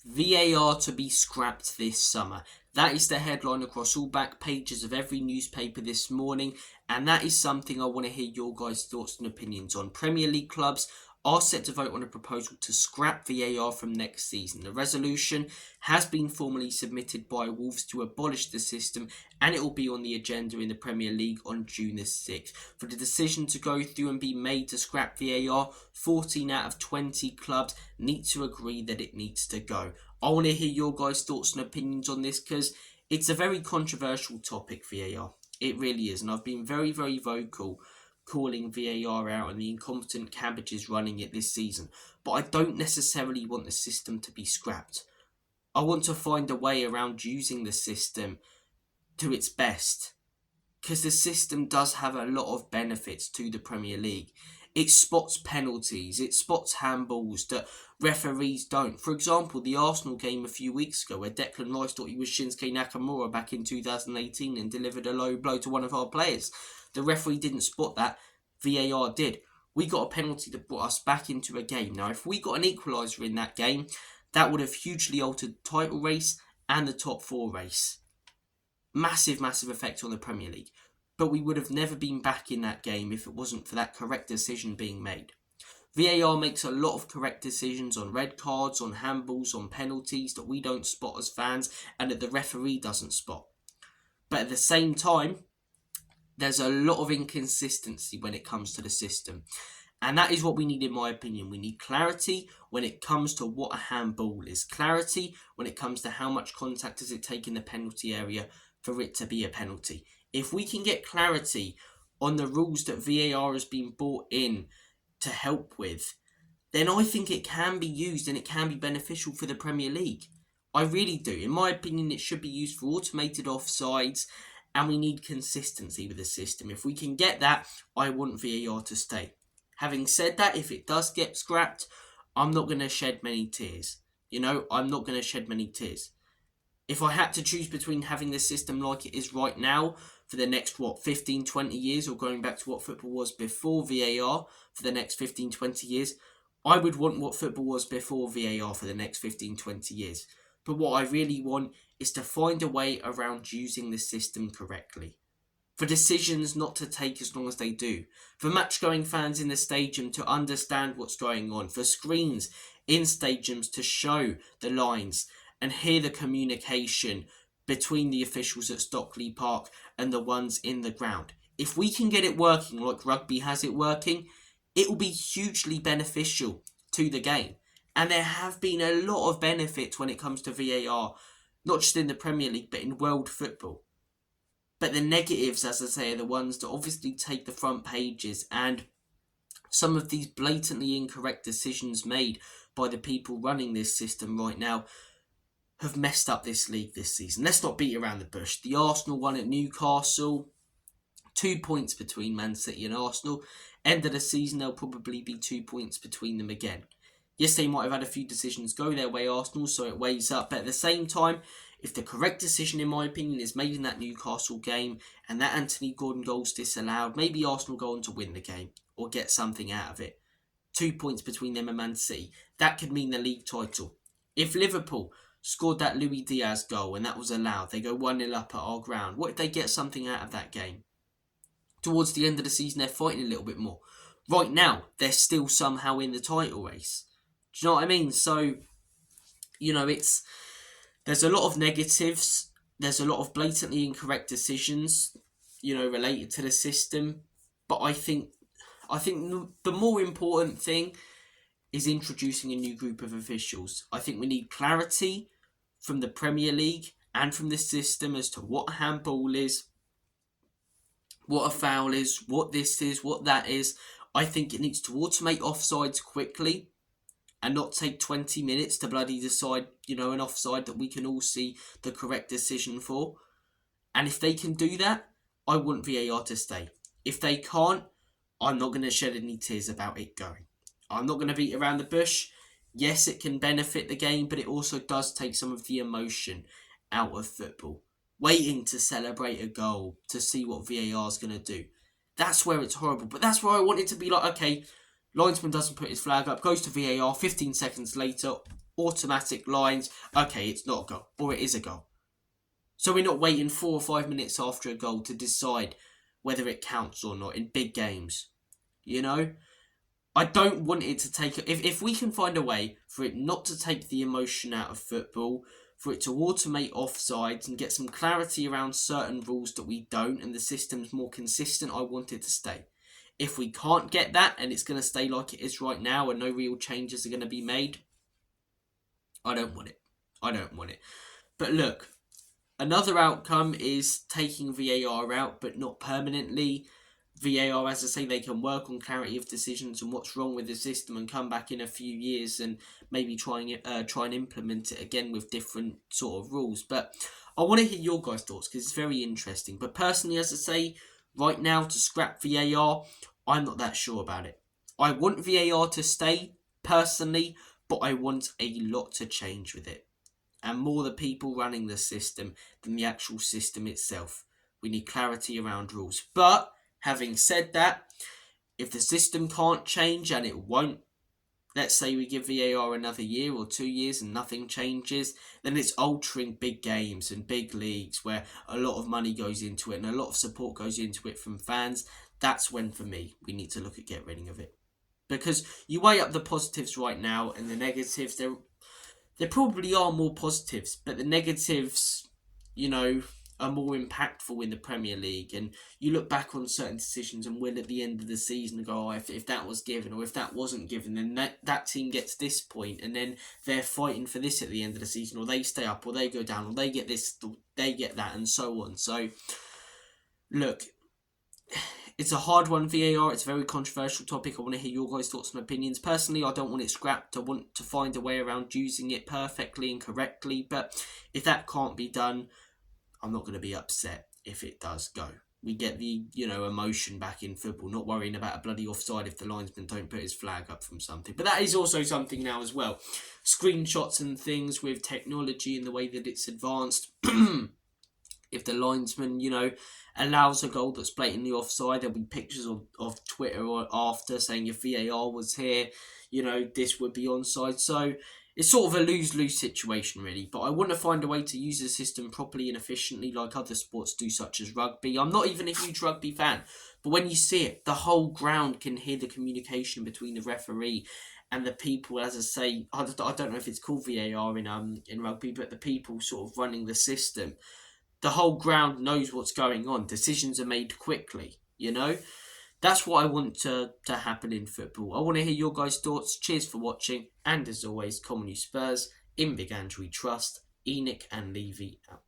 VAR to be scrapped this summer. That is the headline across all back pages of every newspaper this morning, and that is something I want to hear your guys' thoughts and opinions on. Premier League clubs are set to vote on a proposal to scrap VAR from next season. The resolution has been formally submitted by Wolves to abolish the system, and it will be on the agenda in the Premier League on June the 6th. For the decision to go through and be made to scrap VAR, 14 out of 20 clubs need to agree that it needs to go. I want to hear your guys' thoughts and opinions on this because it's a very controversial topic, VAR. It really is, and I've been very, very vocal calling VAR out and the incompetent cabbages running it this season. But I don't necessarily want the system to be scrapped. I want to find a way around using the system to its best, because the system does have a lot of benefits to the Premier League. It spots penalties, it spots handballs that referees don't. For example, the Arsenal game a few weeks ago where Declan Rice thought he was Shinsuke Nakamura back in 2018 and delivered a low blow to one of our players. The referee didn't spot that, VAR did. We got a penalty that brought us back into a game. Now, if we got an equaliser in that game, that would have hugely altered the title race and the top 4 race. Massive, massive effect on the Premier League. But we would have never been back in that game if it wasn't for that correct decision being made. VAR makes a lot of correct decisions on red cards, on handballs, on penalties that we don't spot as fans and that the referee doesn't spot. But at the same time, there's a lot of inconsistency when it comes to the system. And that is what we need, in my opinion. We need clarity when it comes to what a handball is. Clarity when it comes to how much contact does it take in the penalty area for it to be a penalty. If we can get clarity on the rules that VAR has been brought in to help with, then I think it can be used and it can be beneficial for the Premier League. I really do. In my opinion, it should be used for automated offsides, and we need consistency with the system. If we can get that, I want VAR to stay. Having said that, if it does get scrapped, I'm not going to shed many tears. I'm not going to shed many tears. If I had to choose between having the system like it is right now for the next, 15, 20 years, or going back to what football was before VAR for the next 15, 20 years, I would want what football was before VAR for the next 15, 20 years. But what I really want is to find a way around using the system correctly. For decisions not to take as long as they do. For match-going fans in the stadium to understand what's going on. For screens in stadiums to show the lines and hear the communication between the officials at Stockley Park and the ones in the ground. If we can get it working like rugby has it working, it will be hugely beneficial to the game. And there have been a lot of benefits when it comes to VAR, not just in the Premier League, but in world football. But the negatives, as I say, are the ones that obviously take the front pages, and some of these blatantly incorrect decisions made by the people running this system right now have messed up this league this season. Let's not beat around the bush. The Arsenal won at Newcastle, 2 points between Man City and Arsenal. End of the season, there'll probably be 2 points between them again. Yes, they might have had a few decisions go their way, Arsenal, so it weighs up. But at the same time, if the correct decision, in my opinion, is made in that Newcastle game and that Anthony Gordon goal's disallowed, maybe Arsenal go on to win the game or get something out of it. 2 points between them and Man City. That could mean the league title. If Liverpool scored that Luis Diaz goal and that was allowed, they go 1-0 up at our ground. What if they get something out of that game? Towards the end of the season, they're fighting a little bit more. Right now, they're still somehow in the title race. Do you know what I mean? So, there's a lot of negatives. There's a lot of blatantly incorrect decisions, related to the system. But I think the more important thing is introducing a new group of officials. I think we need clarity from the Premier League and from the system as to what a handball is, what a foul is, what this is, what that is. I think it needs to automate offsides quickly and not take 20 minutes to bloody decide, an offside that we can all see the correct decision for. And if they can do that, I want VAR to stay. If they can't, I'm not going to shed any tears about it going. I'm not going to beat around the bush. Yes, it can benefit the game, but it also does take some of the emotion out of football. Waiting to celebrate a goal to see what VAR is going to do. That's where it's horrible. But that's where I want it to be like, okay, linesman doesn't put his flag up, goes to VAR, 15 seconds later, automatic lines. Okay, it's not a goal, or it is a goal. So we're not waiting 4 or 5 minutes after a goal to decide whether it counts or not in big games. You know? I don't want it to take... If we can find a way for it not to take the emotion out of football, for it to automate offsides and get some clarity around certain rules that we don't, and the system's more consistent, I want it to stay. If we can't get that, and it's going to stay like it is right now, and no real changes are going to be made, I don't want it. I don't want it. But look, another outcome is taking VAR out, but not permanently. VAR, as I say, they can work on clarity of decisions and what's wrong with the system, and come back in a few years and maybe try and implement it again with different sort of rules. But I want to hear your guys' thoughts because it's very interesting. But personally, as I say, right now to scrap VAR, I'm not that sure about it. I want VAR to stay personally, but I want a lot to change with it, and more the people running the system than the actual system itself. We need clarity around rules. But having said that, if the system can't change, and it won't, let's say we give VAR another year or 2 years and nothing changes, then it's altering big games and big leagues where a lot of money goes into it and a lot of support goes into it from fans. That's when, for me, we need to look at getting rid of it. Because you weigh up the positives right now and the negatives, there probably are more positives, but the negatives, are more impactful in the Premier League. And you look back on certain decisions and will at the end of the season go, if that was given or if that wasn't given, then that team gets this point, and then they're fighting for this at the end of the season, or they stay up, or they go down, or they get this, or they get that, and so on. So, look, it's a hard one, VAR. It's a very controversial topic. I want to hear your guys' thoughts and opinions. Personally, I don't want it scrapped. I want to find a way around using it perfectly and correctly. But if that can't be done, I'm not going to be upset if it does go. We get the, emotion back in football, not worrying about a bloody offside if the linesman don't put his flag up from something. But that is also something now as well. Screenshots and things with technology and the way that it's advanced. If the linesman, allows a goal that's blatantly offside, there'll be pictures of Twitter or after saying if VAR was here, this would be onside. So it's sort of a lose-lose situation, really. But I want to find a way to use the system properly and efficiently like other sports do, such as rugby. I'm not even a huge rugby fan, but when you see it, the whole ground can hear the communication between the referee and the people. As I say, I don't know if it's called VAR in rugby, but the people sort of running the system. The whole ground knows what's going on. Decisions are made quickly, That's what I want to happen in football. I want to hear your guys' thoughts. Cheers for watching. And as always, Common You Spurs, in Big Andrew we trust. Enoch and Levy out.